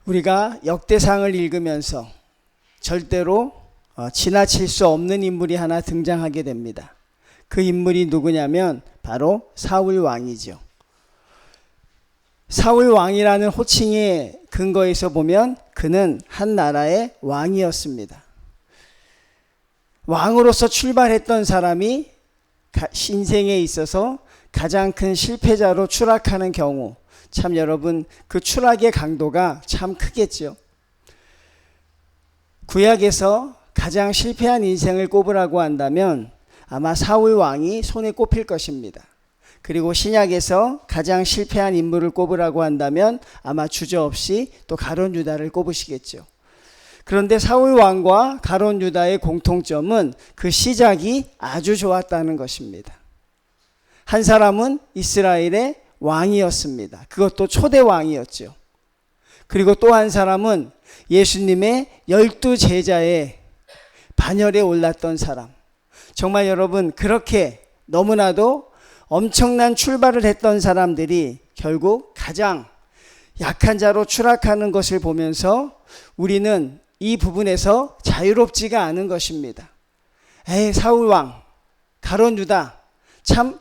우리가 역대상을 읽으면서 절대로 지나칠 수 없는 인물이 하나 등장하게 됩니다. 그 인물이 누구냐면 바로 사울 왕이죠. 사울 왕이라는 호칭의 근거에서 보면 그는 한 나라의 왕이었습니다. 왕으로서 출발했던 사람이 인생에 있어서 가장 큰 실패자로 추락하는 경우, 참 여러분 그 추락의 강도가 참 크겠죠. 구약에서 가장 실패한 인생을 꼽으라고 한다면 아마 사울 왕이 손에 꼽힐 것입니다. 그리고 신약에서 가장 실패한 인물을 꼽으라고 한다면 아마 주저없이 또 가룟 유다를 꼽으시겠죠. 그런데 사울 왕과 가룟 유다의 공통점은 그 시작이 아주 좋았다는 것입니다. 한 사람은 이스라엘의 왕이었습니다. 그것도 초대 왕이었죠. 그리고 또 한 사람은 예수님의 12제자의 반열에 올랐던 사람. 정말 여러분 그렇게 너무나도 엄청난 출발을 했던 사람들이 결국 가장 약한 자로 추락하는 것을 보면서 우리는 이 부분에서 자유롭지가 않은 것입니다. 사울왕, 가룟 유다 참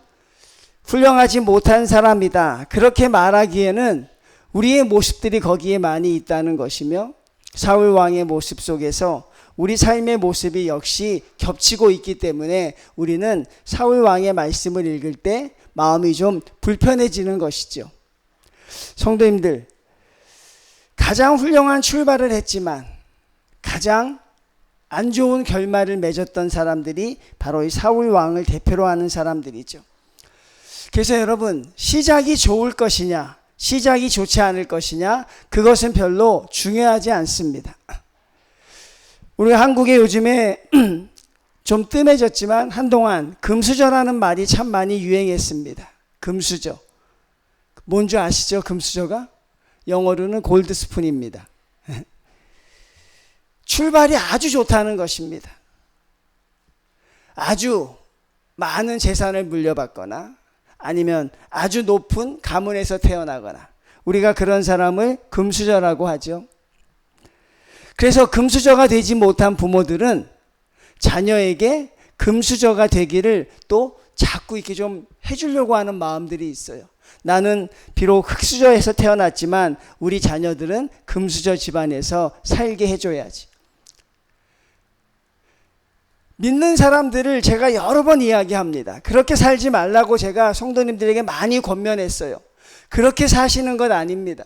훌륭하지 못한 사람이다. 그렇게 말하기에는 우리의 모습들이 거기에 많이 있다는 것이며 사울왕의 모습 속에서 우리 삶의 모습이 역시 겹치고 있기 때문에 우리는 사울왕의 말씀을 읽을 때 마음이 좀 불편해지는 것이죠. 성도님들, 가장 훌륭한 출발을 했지만 가장 안 좋은 결말을 맺었던 사람들이 바로 이 사울왕을 대표로 하는 사람들이죠. 그래서 여러분, 시작이 좋을 것이냐 시작이 좋지 않을 것이냐, 그것은 별로 중요하지 않습니다. 우리 한국에 요즘에 좀 뜸해졌지만 한동안 금수저라는 말이 참 많이 유행했습니다. 금수저. 뭔지 아시죠? 금수저가? 영어로는 골드스푼입니다. 출발이 아주 좋다는 것입니다. 아주 많은 재산을 물려받거나 아니면 아주 높은 가문에서 태어나거나, 우리가 그런 사람을 금수저라고 하죠. 그래서 금수저가 되지 못한 부모들은 자녀에게 금수저가 되기를 또 자꾸 이렇게 좀 해주려고 하는 마음들이 있어요. 나는 비록 흙수저에서 태어났지만 우리 자녀들은 금수저 집안에서 살게 해줘야지. 믿는 사람들을 제가 여러 번 이야기합니다. 그렇게 살지 말라고 제가 성도님들에게 많이 권면했어요. 그렇게 사시는 것 아닙니다.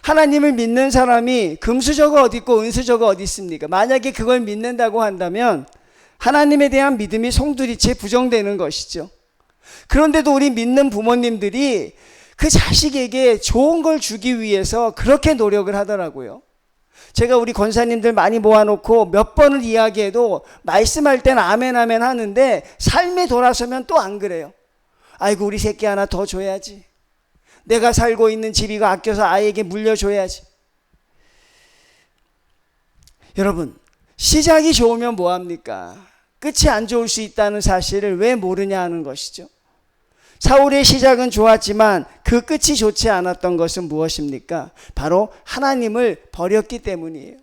하나님을 믿는 사람이 금수저가 어디 있고 은수저가 어디 있습니까? 만약에 그걸 믿는다고 한다면 하나님에 대한 믿음이 송두리째 부정되는 것이죠. 그런데도 우리 믿는 부모님들이 그 자식에게 좋은 걸 주기 위해서 그렇게 노력을 하더라고요. 제가 우리 권사님들 많이 모아놓고 몇 번을 이야기해도 말씀할 땐 아멘 아멘 하는데 삶에 돌아서면 또 안 그래요. 아이고 우리 새끼 하나 더 줘야지. 내가 살고 있는 집 이거 아껴서 아이에게 물려줘야지. 여러분, 시작이 좋으면 뭐합니까? 끝이 안 좋을 수 있다는 사실을 왜 모르냐 하는 것이죠. 사울의 시작은 좋았지만 그 끝이 좋지 않았던 것은 무엇입니까? 바로 하나님을 버렸기 때문이에요.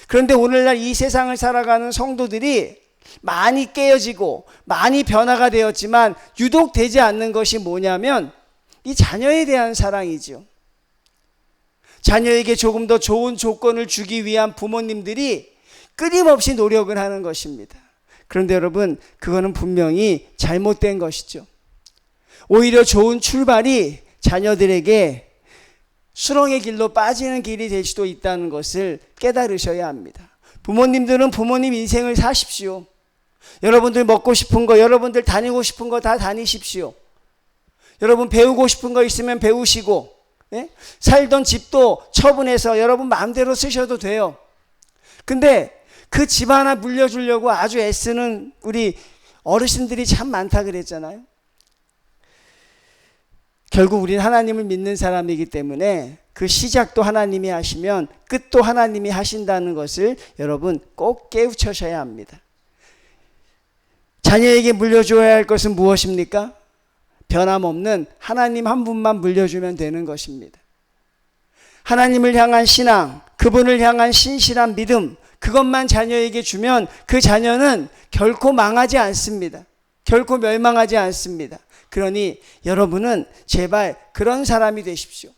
그런데 오늘날 이 세상을 살아가는 성도들이 많이 깨어지고 많이 변화가 되었지만 유독 되지 않는 것이 뭐냐면 이 자녀에 대한 사랑이죠. 자녀에게 조금 더 좋은 조건을 주기 위한 부모님들이 끊임없이 노력을 하는 것입니다. 그런데 여러분, 그거는 분명히 잘못된 것이죠. 오히려 좋은 출발이 자녀들에게 수렁의 길로 빠지는 길이 될 수도 있다는 것을 깨달으셔야 합니다. 부모님들은 부모님 인생을 사십시오. 여러분들 먹고 싶은 거, 여러분들 다니고 싶은 거 다 다니십시오. 여러분 배우고 싶은 거 있으면 배우시고, 살던 집도 처분해서 여러분 마음대로 쓰셔도 돼요. 근데 그 집 하나 물려주려고 아주 애쓰는 우리 어르신들이 참 많다 그랬잖아요. 결국 우리는 하나님을 믿는 사람이기 때문에 그 시작도 하나님이 하시면 끝도 하나님이 하신다는 것을 여러분 꼭 깨우쳐셔야 합니다. 자녀에게 물려줘야 할 것은 무엇입니까? 변함없는 하나님 한 분만 물려주면 되는 것입니다. 하나님을 향한 신앙, 그분을 향한 신실한 믿음, 그것만 자녀에게 주면 그 자녀는 결코 망하지 않습니다. 결코 멸망하지 않습니다. 그러니 여러분은 제발 그런 사람이 되십시오.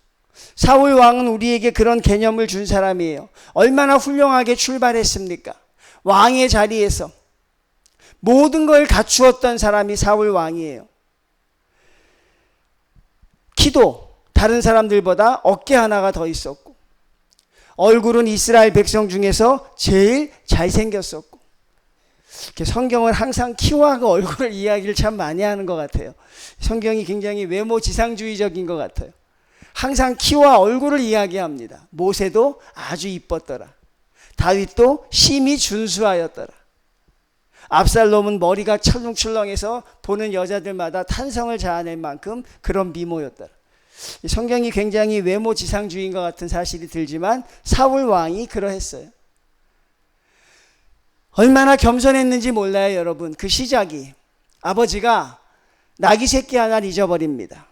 사울 왕은 우리에게 그런 개념을 준 사람이에요. 얼마나 훌륭하게 출발했습니까? 왕의 자리에서 모든 걸 갖추었던 사람이 사울 왕이에요. 키도 다른 사람들보다 어깨 하나가 더 있었고, 얼굴은 이스라엘 백성 중에서 제일 잘생겼었고, 이렇게 성경은 항상 키와 그 얼굴을 이야기를 참 많이 하는 것 같아요. 성경이 굉장히 외모 지상주의적인 것 같아요. 항상 키와 얼굴을 이야기합니다. 모세도 아주 이뻤더라. 다윗도 심히 준수하였더라. 압살롬은 머리가 철렁철렁해서 보는 여자들마다 탄성을 자아낼 만큼 그런 미모였더라. 성경이 굉장히 외모 지상주의인 것 같은 사실이 들지만 사울 왕이 그러했어요. 얼마나 겸손했는지 몰라요, 여러분. 그 시작이 아버지가 나귀 새끼 하나를 잊어버립니다.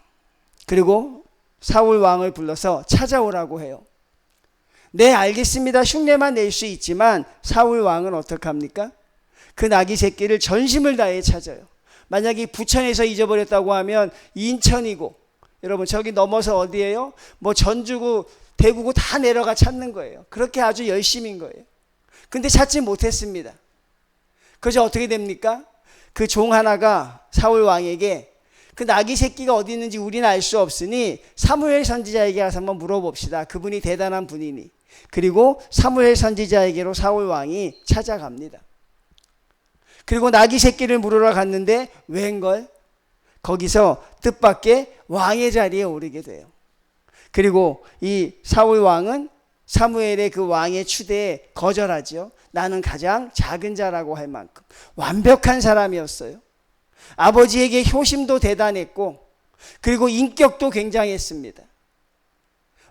그리고 사울 왕을 불러서 찾아오라고 해요. 네, 알겠습니다. 흉내만 낼 수 있지만 사울 왕은 어떡합니까? 그 나귀 새끼를 전심을 다해 찾아요. 만약에 부천에서 잊어버렸다고 하면 인천이고, 여러분 저기 넘어서 어디예요? 뭐 전주고 대구고 다 내려가 찾는 거예요. 그렇게 아주 열심인 거예요. 근데 찾지 못했습니다. 그래서 어떻게 됩니까? 그 종 하나가 사울 왕에게 그 나귀 새끼가 어디 있는지 우리는 알 수 없으니 사무엘 선지자에게 가서 한번 물어봅시다. 그분이 대단한 분이니. 그리고 사무엘 선지자에게로 사울 왕이 찾아갑니다. 그리고 나귀 새끼를 물으러 갔는데 웬걸? 거기서 뜻밖의 왕의 자리에 오르게 돼요. 그리고 이 사울 왕은 사무엘의 그 왕의 추대에 거절하죠. 나는 가장 작은 자라고 할 만큼 완벽한 사람이었어요. 아버지에게 효심도 대단했고, 그리고 인격도 굉장했습니다.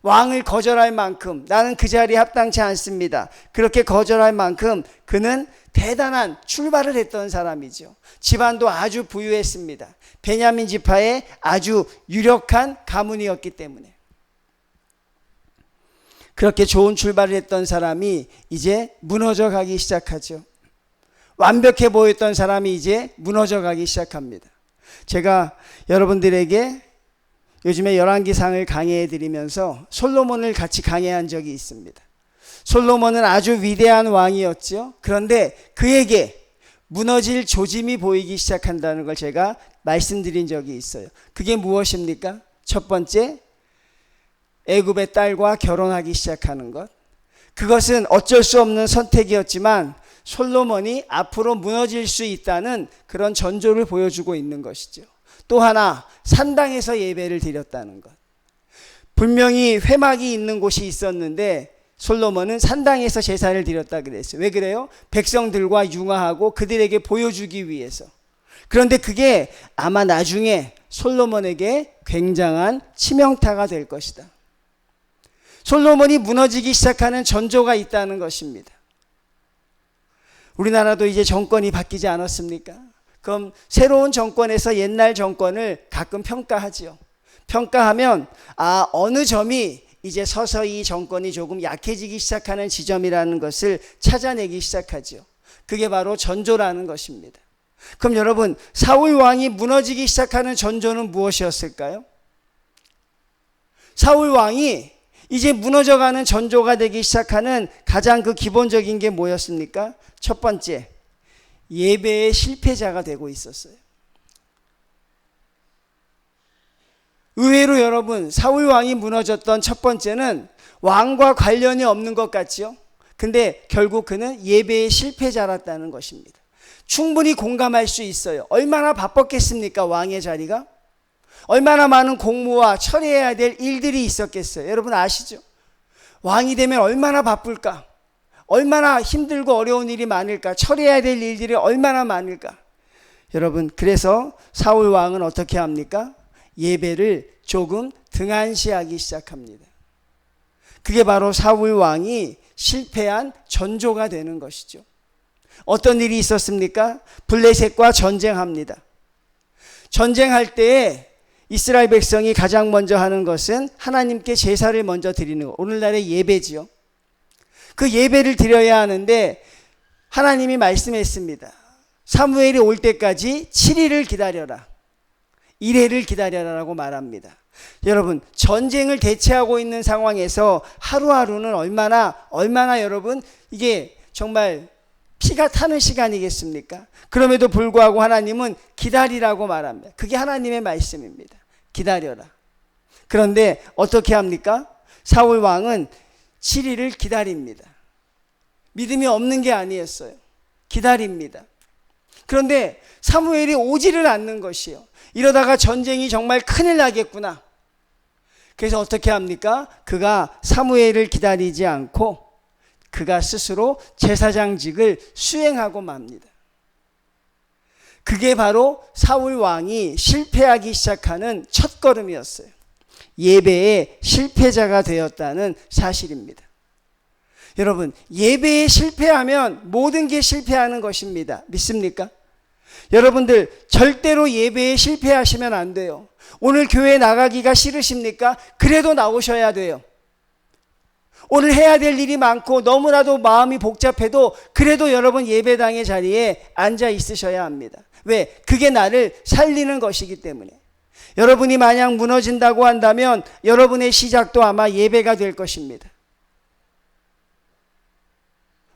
왕을 거절할 만큼 나는 그 자리에 합당치 않습니다. 그렇게 거절할 만큼 그는 대단한 출발을 했던 사람이죠. 집안도 아주 부유했습니다. 베냐민 지파의 아주 유력한 가문이었기 때문에. 그렇게 좋은 출발을 했던 사람이 이제 무너져 가기 시작하죠. 완벽해 보였던 사람이 이제 무너져 가기 시작합니다. 제가 여러분들에게 요즘에 열왕기상을 강해해 드리면서 솔로몬을 같이 강해한 적이 있습니다. 솔로몬은 아주 위대한 왕이었죠. 그런데 그에게 무너질 조짐이 보이기 시작한다는 걸 제가 말씀드린 적이 있어요. 그게 무엇입니까? 첫 번째, 애굽의 딸과 결혼하기 시작하는 것. 그것은 어쩔 수 없는 선택이었지만 솔로몬이 앞으로 무너질 수 있다는 그런 전조를 보여주고 있는 것이죠. 또 하나, 산당에서 예배를 드렸다는 것. 분명히 회막이 있는 곳이 있었는데 솔로몬은 산당에서 제사를 드렸다 그랬어요. 왜 그래요? 백성들과 융화하고 그들에게 보여주기 위해서. 그런데 그게 아마 나중에 솔로몬에게 굉장한 치명타가 될 것이다. 솔로몬이 무너지기 시작하는 전조가 있다는 것입니다. 우리나라도 이제 정권이 바뀌지 않았습니까? 그럼 새로운 정권에서 옛날 정권을 가끔 평가하지요. 평가하면 어느 점이 이제 서서히 정권이 조금 약해지기 시작하는 지점이라는 것을 찾아내기 시작하죠. 그게 바로 전조라는 것입니다. 그럼 여러분, 사울 왕이 무너지기 시작하는 전조는 무엇이었을까요? 사울 왕이 이제 무너져가는 전조가 되기 시작하는 가장 그 기본적인 게 뭐였습니까? 첫 번째, 예배의 실패자가 되고 있었어요. 의외로 여러분, 사울 왕이 무너졌던 첫 번째는 왕과 관련이 없는 것 같지요? 근데 결국 그는 예배의 실패자였다는 것입니다. 충분히 공감할 수 있어요. 얼마나 바빴겠습니까? 왕의 자리가? 얼마나 많은 공무와 처리해야 될 일들이 있었겠어요. 여러분 아시죠? 왕이 되면 얼마나 바쁠까? 얼마나 힘들고 어려운 일이 많을까? 처리해야 될 일들이 얼마나 많을까? 여러분, 그래서 사울 왕은 어떻게 합니까? 예배를 조금 등한시하기 시작합니다. 그게 바로 사울 왕이 실패한 전조가 되는 것이죠. 어떤 일이 있었습니까? 블레셋과 전쟁합니다. 전쟁할 때에 이스라엘 백성이 가장 먼저 하는 것은 하나님께 제사를 먼저 드리는 것. 오늘날의 예배지요. 그 예배를 드려야 하는데 하나님이 말씀했습니다. 사무엘이 올 때까지 7일을 기다려라. 1회를 기다려라라고 말합니다. 여러분, 전쟁을 대체하고 있는 상황에서 하루하루는 얼마나 여러분 이게 정말 피가 타는 시간이겠습니까? 그럼에도 불구하고 하나님은 기다리라고 말합니다. 그게 하나님의 말씀입니다. 기다려라. 그런데 어떻게 합니까? 사울 왕은 7일을 기다립니다. 믿음이 없는 게 아니었어요. 기다립니다. 그런데 사무엘이 오지를 않는 것이에요. 이러다가 전쟁이 정말 큰일 나겠구나. 그래서 어떻게 합니까? 그가 사무엘을 기다리지 않고 그가 스스로 제사장직을 수행하고 맙니다. 그게 바로 사울 왕이 실패하기 시작하는 첫걸음이었어요. 예배의 실패자가 되었다는 사실입니다. 여러분, 예배에 실패하면 모든 게 실패하는 것입니다. 믿습니까? 여러분들 절대로 예배에 실패하시면 안 돼요. 오늘 교회 나가기가 싫으십니까? 그래도 나오셔야 돼요. 오늘 해야 될 일이 많고 너무나도 마음이 복잡해도 그래도 여러분 예배당의 자리에 앉아 있으셔야 합니다. 왜? 그게 나를 살리는 것이기 때문에. 여러분이 만약 무너진다고 한다면 여러분의 시작도 아마 예배가 될 것입니다.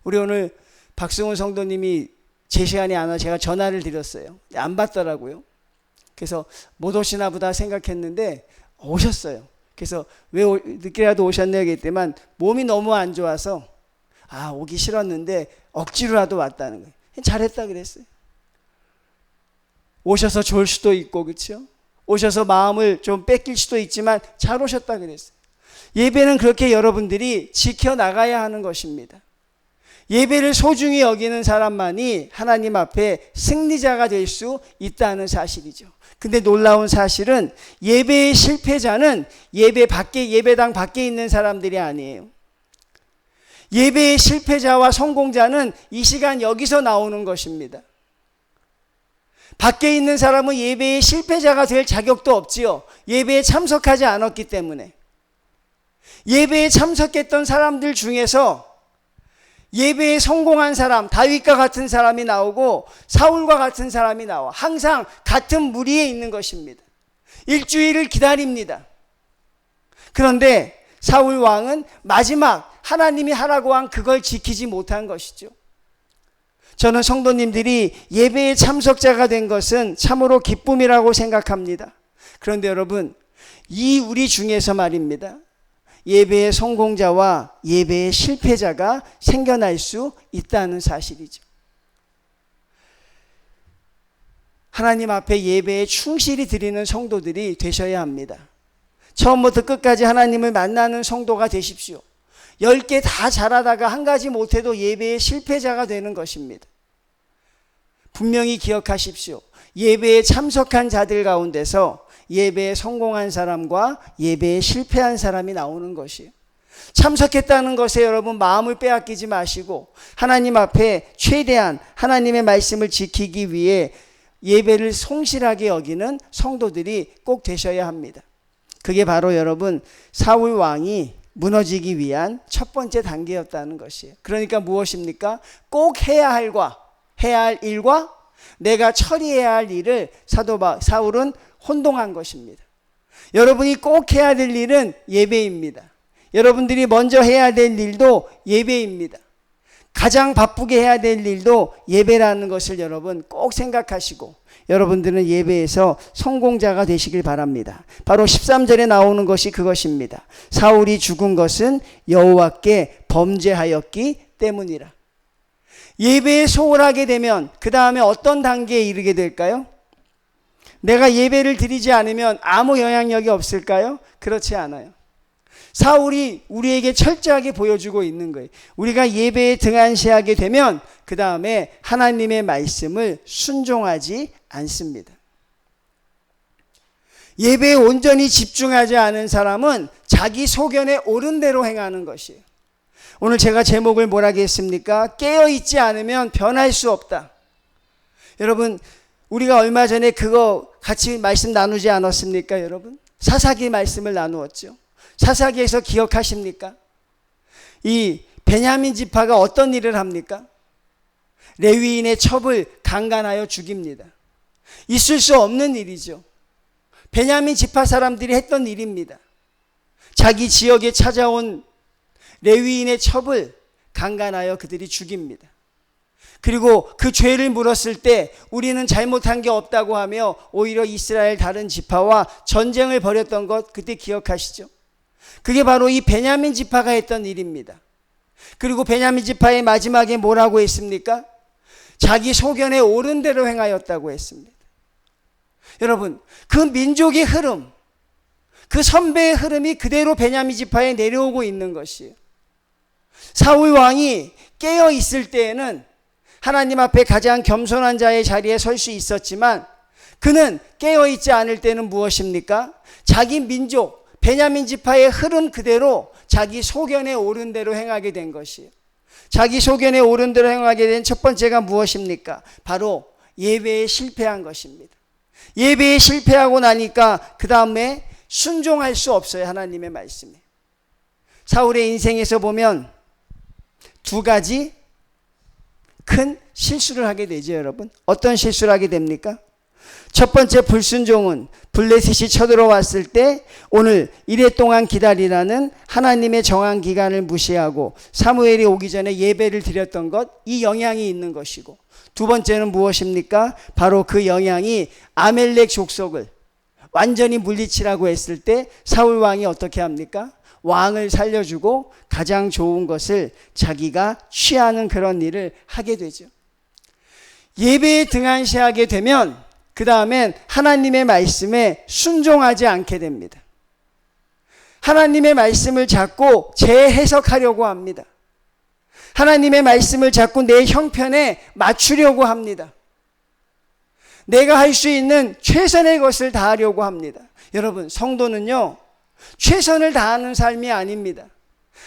우리 오늘 박승훈 성도님이 제 시간이 안 와 제가 전화를 드렸어요. 안 받더라고요. 그래서 못 오시나 보다 생각했는데 오셨어요. 그래서 왜 늦게라도 오셨네요 했더니만 몸이 너무 안 좋아서 오기 싫었는데 억지로라도 왔다는 거예요. 잘했다 그랬어요. 오셔서 좋을 수도 있고 그렇죠? 오셔서 마음을 좀 뺏길 수도 있지만 잘 오셨다 그랬어요. 예배는 그렇게 여러분들이 지켜나가야 하는 것입니다. 예배를 소중히 여기는 사람만이 하나님 앞에 승리자가 될 수 있다는 사실이죠. 근데 놀라운 사실은 예배의 실패자는 예배당 밖에 있는 사람들이 아니에요. 예배의 실패자와 성공자는 이 시간 여기서 나오는 것입니다. 밖에 있는 사람은 예배의 실패자가 될 자격도 없지요. 예배에 참석하지 않았기 때문에. 예배에 참석했던 사람들 중에서 예배에 성공한 사람, 다윗과 같은 사람이 나오고 사울과 같은 사람이 나와. 항상 같은 무리에 있는 것입니다. 일주일을 기다립니다. 그런데 사울 왕은 마지막 하나님이 하라고 한 그걸 지키지 못한 것이죠. 저는 성도님들이 예배에 참석자가 된 것은 참으로 기쁨이라고 생각합니다. 그런데 여러분, 이 우리 중에서 말입니다. 예배의 성공자와 예배의 실패자가 생겨날 수 있다는 사실이죠. 하나님 앞에 예배에 충실히 드리는 성도들이 되셔야 합니다. 처음부터 끝까지 하나님을 만나는 성도가 되십시오. 10개 다 잘하다가 한 가지 못해도 예배의 실패자가 되는 것입니다. 분명히 기억하십시오. 예배에 참석한 자들 가운데서 예배에 성공한 사람과 예배에 실패한 사람이 나오는 것이에요. 참석했다는 것에 여러분 마음을 빼앗기지 마시고 하나님 앞에 최대한 하나님의 말씀을 지키기 위해 예배를 성실하게 여기는 성도들이 꼭 되셔야 합니다. 그게 바로 여러분 사울 왕이 무너지기 위한 첫 번째 단계였다는 것이에요. 그러니까 무엇입니까? 꼭 해야 할 일과 내가 처리해야 할 일을 사울은 혼동한 것입니다. 여러분이 꼭 해야 될 일은 예배입니다. 여러분들이 먼저 해야 될 일도 예배입니다. 가장 바쁘게 해야 될 일도 예배라는 것을 여러분 꼭 생각하시고 여러분들은 예배에서 성공자가 되시길 바랍니다. 바로 13절에 나오는 것이 그것입니다. 사울이 죽은 것은 여호와께 범죄하였기 때문이라. 예배에 소홀하게 되면 그 다음에 어떤 단계에 이르게 될까요? 내가 예배를 드리지 않으면 아무 영향력이 없을까요? 그렇지 않아요. 사울이 우리에게 철저하게 보여주고 있는 거예요. 우리가 예배에 등한시하게 되면 그 다음에 하나님의 말씀을 순종하지 않습니다. 예배에 온전히 집중하지 않은 사람은 자기 소견에 옳은 대로 행하는 것이에요. 오늘 제가 제목을 뭐라고 했습니까? 깨어있지 않으면 변할 수 없다. 여러분, 우리가 얼마 전에 그거 같이 말씀 나누지 않았습니까, 여러분? 사사기 말씀을 나누었죠. 사사기에서 기억하십니까? 이 베냐민 지파가 어떤 일을 합니까? 레위인의 첩을 강간하여 죽입니다. 있을 수 없는 일이죠. 베냐민 지파 사람들이 했던 일입니다. 자기 지역에 찾아온 레위인의 첩을 강간하여 그들이 죽입니다. 그리고 그 죄를 물었을 때 우리는 잘못한 게 없다고 하며 오히려 이스라엘 다른 지파와 전쟁을 벌였던 것 그때 기억하시죠? 그게 바로 이 베냐민 지파가 했던 일입니다. 그리고 베냐민 지파의 마지막에 뭐라고 했습니까? 자기 소견에 옳은 대로 행하였다고 했습니다. 여러분, 그 민족의 흐름, 그 선배의 흐름이 그대로 베냐민 지파에 내려오고 있는 것이에요. 사울 왕이 깨어 있을 때에는 하나님 앞에 가장 겸손한 자의 자리에 설 수 있었지만 그는 깨어 있지 않을 때는 무엇입니까? 자기 민족 베냐민 지파의 흐름 그대로 자기 소견에 옳은 대로 행하게 된 것이에요. 자기 소견에 옳은 대로 행하게 된 첫 번째가 무엇입니까? 바로 예배에 실패한 것입니다. 예배에 실패하고 나니까 그 다음에 순종할 수 없어요. 하나님의 말씀에. 사울의 인생에서 보면 두 가지 큰 실수를 하게 되죠, 여러분. 어떤 실수를 하게 됩니까? 첫 번째 불순종은 블레셋이 쳐들어왔을 때 오늘 이래 동안 기다리라는 하나님의 정한 기간을 무시하고 사무엘이 오기 전에 예배를 드렸던 것, 이 영향이 있는 것이고, 두 번째는 무엇입니까? 바로 그 영향이 아멜렉 족속을 완전히 물리치라고 했을 때 사울 왕이 어떻게 합니까? 왕을 살려주고 가장 좋은 것을 자기가 취하는 그런 일을 하게 되죠. 예배에 등한시하게 되면 그 다음엔 하나님의 말씀에 순종하지 않게 됩니다. 하나님의 말씀을 자꾸 재해석하려고 합니다. 하나님의 말씀을 자꾸 내 형편에 맞추려고 합니다. 내가 할 수 있는 최선의 것을 다하려고 합니다. 여러분, 성도는요, 최선을 다하는 삶이 아닙니다.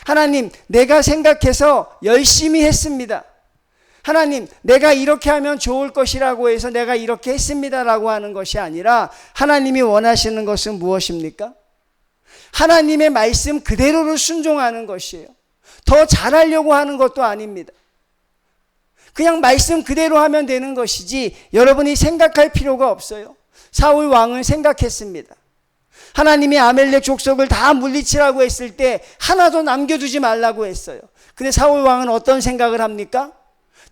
하나님, 내가 생각해서 열심히 했습니다. 하나님, 내가 이렇게 하면 좋을 것이라고 해서 내가 이렇게 했습니다라고 하는 것이 아니라 하나님이 원하시는 것은 무엇입니까? 하나님의 말씀 그대로를 순종하는 것이에요. 더 잘하려고 하는 것도 아닙니다. 그냥 말씀 그대로 하면 되는 것이지 여러분이 생각할 필요가 없어요. 사울 왕은 생각했습니다. 하나님이 아멜렉 족속을 다 물리치라고 했을 때 하나도 남겨두지 말라고 했어요. 근데 사울 왕은 어떤 생각을 합니까?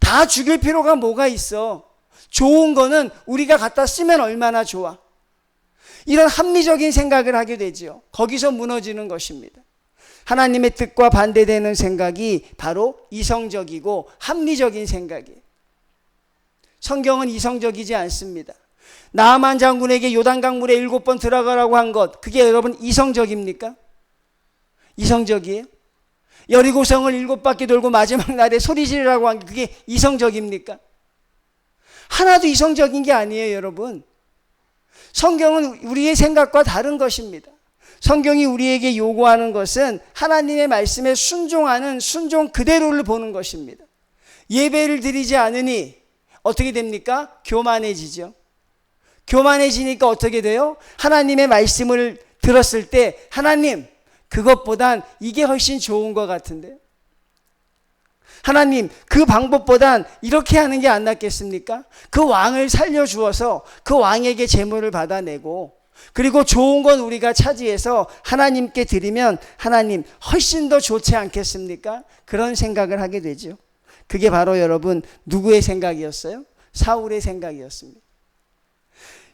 다 죽일 필요가 뭐가 있어. 좋은 거는 우리가 갖다 쓰면 얼마나 좋아. 이런 합리적인 생각을 하게 되죠. 거기서 무너지는 것입니다. 하나님의 뜻과 반대되는 생각이 바로 이성적이고 합리적인 생각이에요. 성경은 이성적이지 않습니다. 나아만 장군에게 요단강물에 7번 들어가라고 한 것, 그게 여러분 이성적입니까? 이성적이에요? 여리고성을 7바퀴 돌고 마지막 날에 소리 지르라고 한 게 그게 이성적입니까? 하나도 이성적인 게 아니에요, 여러분. 성경은 우리의 생각과 다른 것입니다. 성경이 우리에게 요구하는 것은 하나님의 말씀에 순종하는 순종 그대로를 보는 것입니다. 예배를 드리지 않으니 어떻게 됩니까? 교만해지죠. 교만해지니까 어떻게 돼요? 하나님의 말씀을 들었을 때 하나님, 그것보단 이게 훨씬 좋은 것 같은데, 하나님, 그 방법보단 이렇게 하는 게 안 낫겠습니까? 그 왕을 살려주어서 그 왕에게 재물을 받아내고 그리고 좋은 건 우리가 차지해서 하나님께 드리면 하나님 훨씬 더 좋지 않겠습니까? 그런 생각을 하게 되죠. 그게 바로 여러분 누구의 생각이었어요? 사울의 생각이었습니다.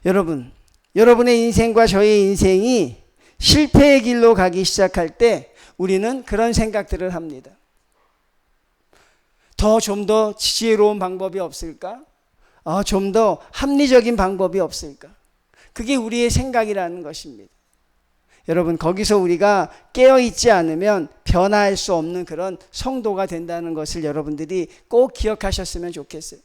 여러분, 여러분의 인생과 저의 인생이 실패의 길로 가기 시작할 때 우리는 그런 생각들을 합니다. 좀 더 지혜로운 방법이 없을까? 좀 더 합리적인 방법이 없을까? 그게 우리의 생각이라는 것입니다. 여러분, 거기서 우리가 깨어있지 않으면 변화할 수 없는 그런 성도가 된다는 것을 여러분들이 꼭 기억하셨으면 좋겠어요.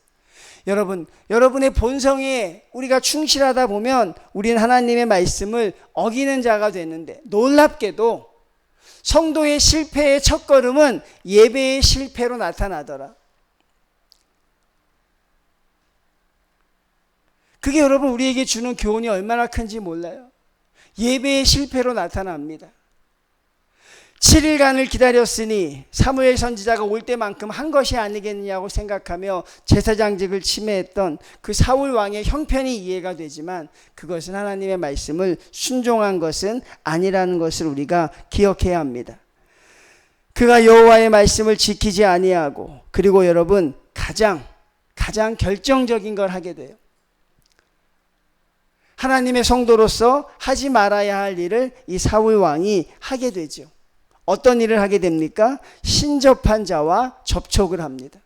여러분, 여러분의 본성에 우리가 충실하다 보면 우리는 하나님의 말씀을 어기는 자가 되는데, 놀랍게도 성도의 실패의 첫걸음은 예배의 실패로 나타나더라. 그게 여러분 우리에게 주는 교훈이 얼마나 큰지 몰라요. 예배의 실패로 나타납니다. 7일간을 기다렸으니 사무엘 선지자가 올 때만큼 한 것이 아니겠느냐고 생각하며 제사장직을 침해했던 그 사울 왕의 형편이 이해가 되지만 그것은 하나님의 말씀을 순종한 것은 아니라는 것을 우리가 기억해야 합니다. 그가 여호와의 말씀을 지키지 아니하고, 그리고 여러분 가장 결정적인 걸 하게 돼요. 하나님의 성도로서 하지 말아야 할 일을 이 사울 왕이 하게 되죠. 어떤 일을 하게 됩니까? 신접한 자와 접촉을 합니다.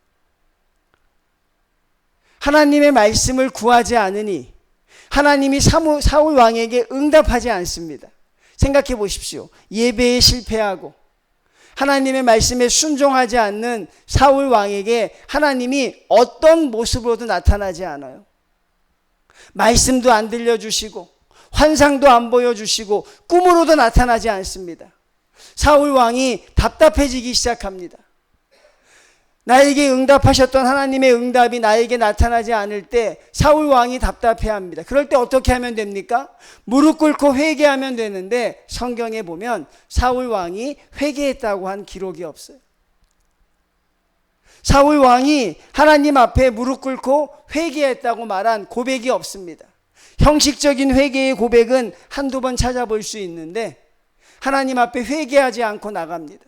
하나님의 말씀을 구하지 않으니 하나님이 사울 왕에게 응답하지 않습니다. 생각해 보십시오. 예배에 실패하고 하나님의 말씀에 순종하지 않는 사울 왕에게 하나님이 어떤 모습으로도 나타나지 않아요. 말씀도 안 들려주시고 환상도 안 보여주시고 꿈으로도 나타나지 않습니다. 사울 왕이 답답해지기 시작합니다. 나에게 응답하셨던 하나님의 응답이 나에게 나타나지 않을 때 사울 왕이 답답해합니다. 그럴 때 어떻게 하면 됩니까? 무릎 꿇고 회개하면 되는데 성경에 보면 사울 왕이 회개했다고 한 기록이 없어요. 사울 왕이 하나님 앞에 무릎 꿇고 회개했다고 말한 고백이 없습니다. 형식적인 회개의 고백은 한두 번 찾아볼 수 있는데 하나님 앞에 회개하지 않고 나갑니다.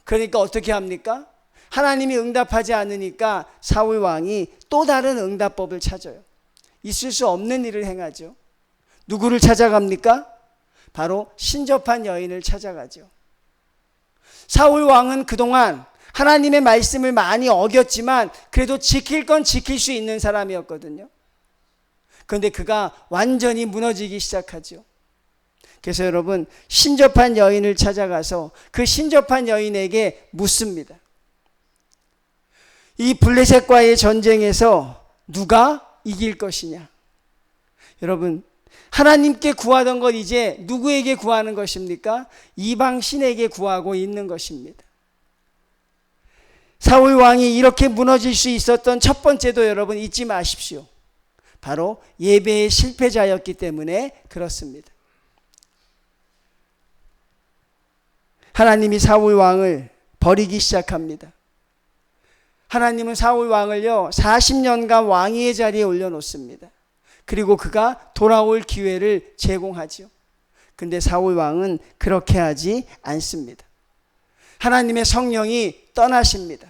그러니까 어떻게 합니까? 하나님이 응답하지 않으니까 사울 왕이 또 다른 응답법을 찾아요. 있을 수 없는 일을 행하죠. 누구를 찾아갑니까? 바로 신접한 여인을 찾아가죠. 사울 왕은 그동안 하나님의 말씀을 많이 어겼지만 그래도 지킬 건 지킬 수 있는 사람이었거든요. 그런데 그가 완전히 무너지기 시작하죠. 그래서 여러분, 신접한 여인을 찾아가서 그 신접한 여인에게 묻습니다. 이 블레셋과의 전쟁에서 누가 이길 것이냐? 여러분, 하나님께 구하던 것 이제 누구에게 구하는 것입니까? 이방 신에게 구하고 있는 것입니다. 사울 왕이 이렇게 무너질 수 있었던 첫 번째도 여러분 잊지 마십시오. 바로 예배의 실패자였기 때문에 그렇습니다. 하나님이 사울 왕을 버리기 시작합니다. 하나님은 사울 왕을요 40년간 왕위의 자리에 올려놓습니다. 그리고 그가 돌아올 기회를 제공하죠. 근데 사울 왕은 그렇게 하지 않습니다. 하나님의 성령이 떠나십니다.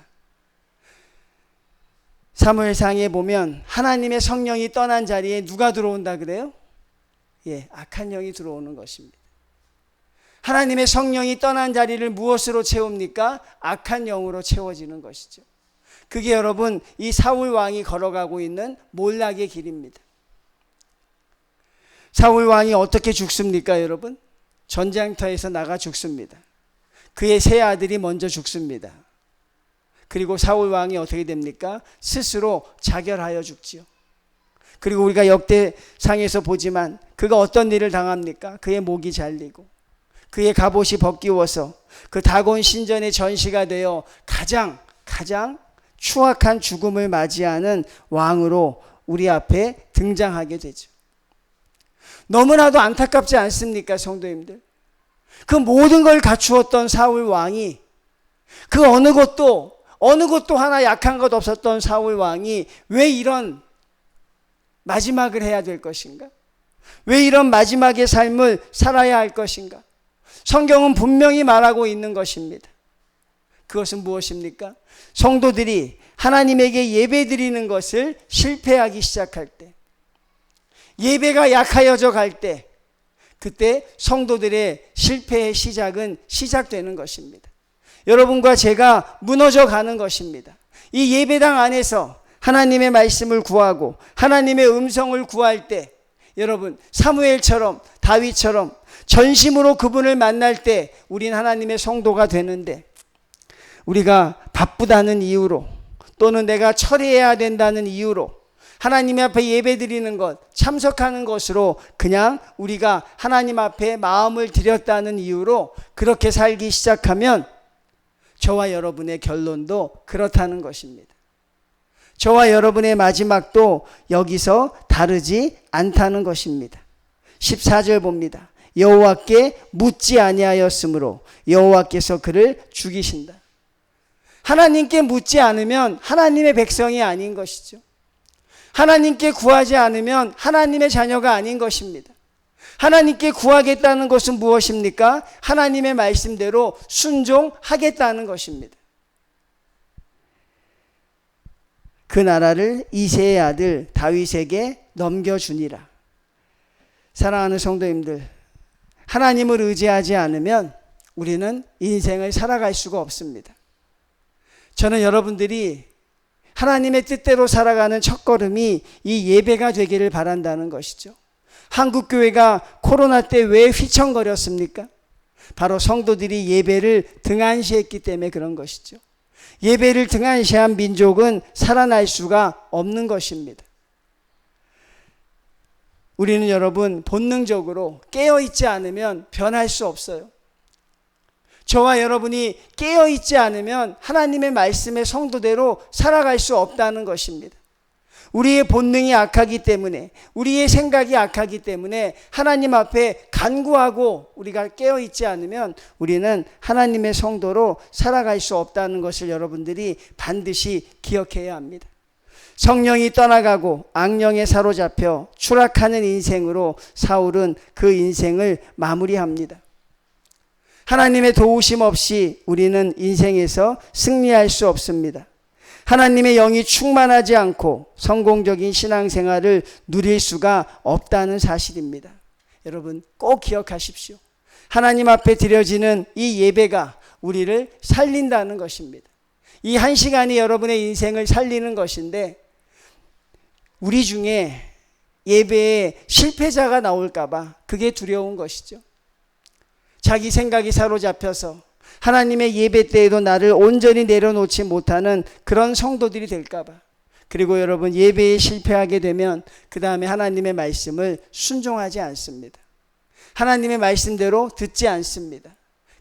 사무엘상에 보면 하나님의 성령이 떠난 자리에 누가 들어온다 그래요? 악한 영이 들어오는 것입니다. 하나님의 성령이 떠난 자리를 무엇으로 채웁니까? 악한 영으로 채워지는 것이죠. 그게 여러분 이 사울 왕이 걸어가고 있는 몰락의 길입니다. 사울 왕이 어떻게 죽습니까, 여러분? 전쟁터에서 나가 죽습니다. 그의 세 아들이 먼저 죽습니다. 그리고 사울 왕이 어떻게 됩니까? 스스로 자결하여 죽지요. 그리고 우리가 역대상에서 보지만 그가 어떤 일을 당합니까? 그의 목이 잘리고 그의 갑옷이 벗기워서 그 다곤 신전의 전시가 되어 가장 추악한 죽음을 맞이하는 왕으로 우리 앞에 등장하게 되죠. 너무나도 안타깝지 않습니까, 성도님들? 그 모든 걸 갖추었던 사울 왕이, 그 어느 것도 하나 약한 것 없었던 사울 왕이 왜 이런 마지막을 해야 될 것인가? 왜 이런 마지막의 삶을 살아야 할 것인가? 성경은 분명히 말하고 있는 것입니다. 그것은 무엇입니까? 성도들이 하나님에게 예배드리는 것을 실패하기 시작할 때, 예배가 약하여져 갈 때, 그때 성도들의 실패의 시작은 시작되는 것입니다. 여러분과 제가 무너져 가는 것입니다. 이 예배당 안에서 하나님의 말씀을 구하고 하나님의 음성을 구할 때, 여러분 사무엘처럼 다윗처럼 전심으로 그분을 만날 때 우린 하나님의 성도가 되는데, 우리가 바쁘다는 이유로 또는 내가 처리해야 된다는 이유로 하나님 앞에 예배드리는 것, 참석하는 것으로 그냥 우리가 하나님 앞에 마음을 드렸다는 이유로 그렇게 살기 시작하면 저와 여러분의 결론도 그렇다는 것입니다. 저와 여러분의 마지막도 여기서 다르지 않다는 것입니다. 14절 봅니다. 여호와께 묻지 아니하였으므로 여호와께서 그를 죽이신다. 하나님께 묻지 않으면 하나님의 백성이 아닌 것이죠. 하나님께 구하지 않으면 하나님의 자녀가 아닌 것입니다. 하나님께 구하겠다는 것은 무엇입니까? 하나님의 말씀대로 순종하겠다는 것입니다. 그 나라를 이새의 아들 다윗에게 넘겨주니라. 사랑하는 성도님들, 하나님을 의지하지 않으면 우리는 인생을 살아갈 수가 없습니다. 저는 여러분들이 하나님의 뜻대로 살아가는 첫걸음이 이 예배가 되기를 바란다는 것이죠. 한국교회가 코로나 때 왜 휘청거렸습니까? 바로 성도들이 예배를 등한시했기 때문에 그런 것이죠. 예배를 등한시한 민족은 살아날 수가 없는 것입니다. 우리는 여러분 본능적으로 깨어있지 않으면 변할 수 없어요. 저와 여러분이 깨어있지 않으면 하나님의 말씀의 성도대로 살아갈 수 없다는 것입니다. 우리의 본능이 악하기 때문에, 우리의 생각이 악하기 때문에 하나님 앞에 간구하고 우리가 깨어있지 않으면 우리는 하나님의 성도로 살아갈 수 없다는 것을 여러분들이 반드시 기억해야 합니다. 성령이 떠나가고 악령에 사로잡혀 추락하는 인생으로 사울은 그 인생을 마무리합니다. 하나님의 도우심 없이 우리는 인생에서 승리할 수 없습니다. 하나님의 영이 충만하지 않고 성공적인 신앙생활을 누릴 수가 없다는 사실입니다. 여러분 꼭 기억하십시오. 하나님 앞에 드려지는 이 예배가 우리를 살린다는 것입니다. 이 한 시간이 여러분의 인생을 살리는 것인데, 우리 중에 예배에 실패자가 나올까봐 그게 두려운 것이죠. 자기 생각이 사로잡혀서 하나님의 예배 때에도 나를 온전히 내려놓지 못하는 그런 성도들이 될까봐. 그리고 여러분 예배에 실패하게 되면 그 다음에 하나님의 말씀을 순종하지 않습니다. 하나님의 말씀대로 듣지 않습니다.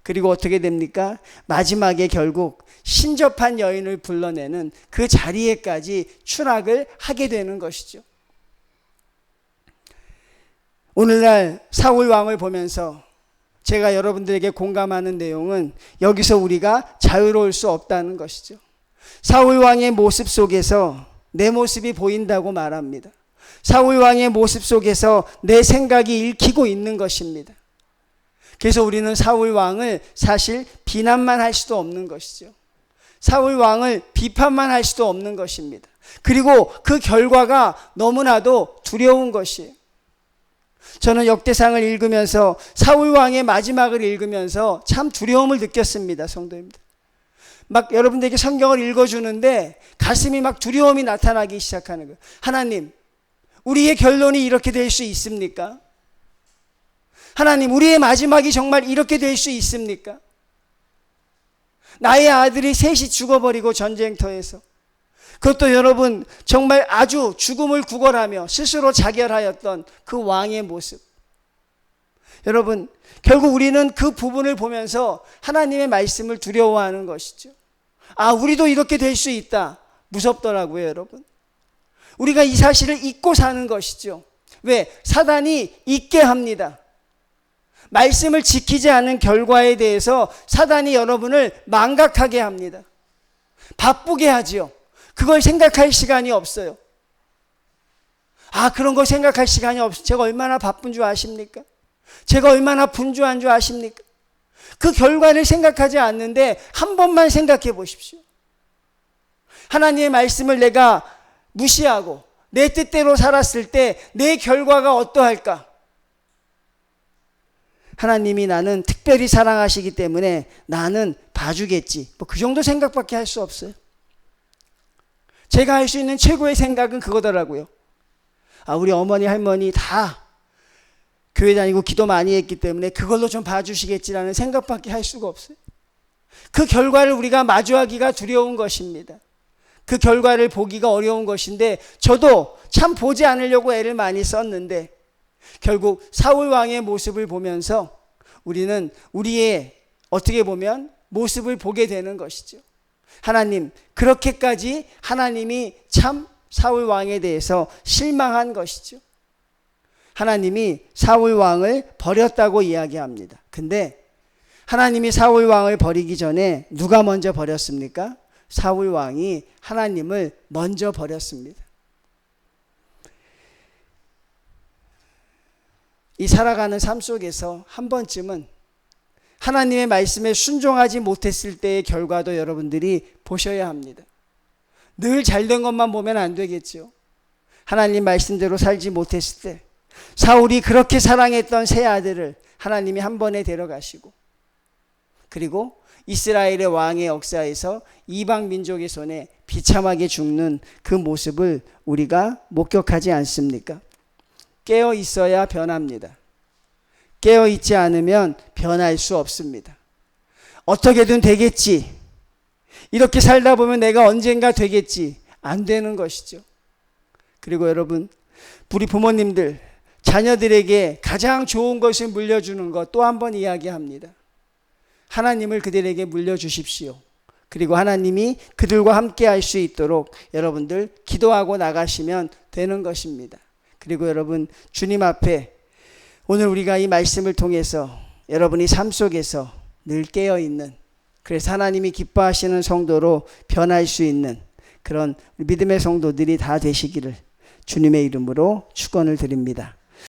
그리고 어떻게 됩니까? 마지막에 결국 신접한 여인을 불러내는 그 자리에까지 추락을 하게 되는 것이죠. 오늘날 사울 왕을 보면서 제가 여러분들에게 공감하는 내용은 여기서 우리가 자유로울 수 없다는 것이죠. 사울 왕의 모습 속에서 내 모습이 보인다고 말합니다. 사울 왕의 모습 속에서 내 생각이 읽히고 있는 것입니다. 그래서 우리는 사울 왕을 사실 비난만 할 수도 없는 것이죠. 사울 왕을 비판만 할 수도 없는 것입니다. 그리고 그 결과가 너무나도 두려운 것이에요. 저는 역대상을 읽으면서 사울 왕의 마지막을 읽으면서 참 두려움을 느꼈습니다. 성도님들, 막 여러분들에게 성경을 읽어주는데 가슴이 막 두려움이 나타나기 시작하는 거예요. 하나님, 우리의 결론이 이렇게 될 수 있습니까? 하나님, 우리의 마지막이 정말 이렇게 될 수 있습니까? 나의 아들이 셋이 죽어버리고 전쟁터에서, 그것도 여러분 정말 아주 죽음을 구걸하며 스스로 자결하였던 그 왕의 모습. 여러분 결국 우리는 그 부분을 보면서 하나님의 말씀을 두려워하는 것이죠. 아, 우리도 이렇게 될 수 있다. 무섭더라고요. 여러분, 우리가 이 사실을 잊고 사는 것이죠. 왜? 사단이 잊게 합니다. 말씀을 지키지 않은 결과에 대해서 사단이 여러분을 망각하게 합니다. 바쁘게 하지요. 그걸 생각할 시간이 없어요. 아, 그런 걸 생각할 시간이 없어요. 제가 얼마나 바쁜 줄 아십니까? 제가 얼마나 분주한 줄 아십니까? 그 결과를 생각하지 않는데 한 번만 생각해 보십시오. 하나님의 말씀을 내가 무시하고 내 뜻대로 살았을 때 내 결과가 어떠할까? 하나님이 나는 특별히 사랑하시기 때문에 나는 봐주겠지. 뭐 그 정도 생각밖에 할 수 없어요. 제가 할 수 있는 최고의 생각은 그거더라고요. 아, 우리 어머니 할머니 다 교회 다니고 기도 많이 했기 때문에 그걸로 좀 봐주시겠지라는 생각밖에 할 수가 없어요. 그 결과를 우리가 마주하기가 두려운 것입니다. 그 결과를 보기가 어려운 것인데, 저도 참 보지 않으려고 애를 많이 썼는데 결국 사울 왕의 모습을 보면서 우리는 우리의 어떻게 보면 모습을 보게 되는 것이죠. 하나님, 그렇게까지 하나님이 참 사울 왕에 대해서 실망한 것이죠. 하나님이 사울 왕을 버렸다고 이야기합니다. 근데 하나님이 사울 왕을 버리기 전에 누가 먼저 버렸습니까? 사울 왕이 하나님을 먼저 버렸습니다. 이 살아가는 삶 속에서 한 번쯤은 하나님의 말씀에 순종하지 못했을 때의 결과도 여러분들이 보셔야 합니다. 늘 잘된 것만 보면 안 되겠죠. 하나님 말씀대로 살지 못했을 때 사울이 그렇게 사랑했던 세 아들을 하나님이 한 번에 데려가시고, 그리고 이스라엘의 왕의 역사에서 이방 민족의 손에 비참하게 죽는 그 모습을 우리가 목격하지 않습니까? 깨어 있어야 변합니다. 깨어 있지 않으면 변할 수 없습니다. 어떻게든 되겠지, 이렇게 살다 보면 내가 언젠가 되겠지, 안 되는 것이죠. 그리고 여러분, 우리 부모님들 자녀들에게 가장 좋은 것을 물려주는 것 또 한 번 이야기합니다. 하나님을 그들에게 물려주십시오. 그리고 하나님이 그들과 함께 할 수 있도록 여러분들 기도하고 나가시면 되는 것입니다. 그리고 여러분, 주님 앞에 오늘 우리가 이 말씀을 통해서 여러분이 삶 속에서 늘 깨어있는, 그래서 하나님이 기뻐하시는 성도로 변할 수 있는 그런 믿음의 성도들이 다 되시기를 주님의 이름으로 축원을 드립니다.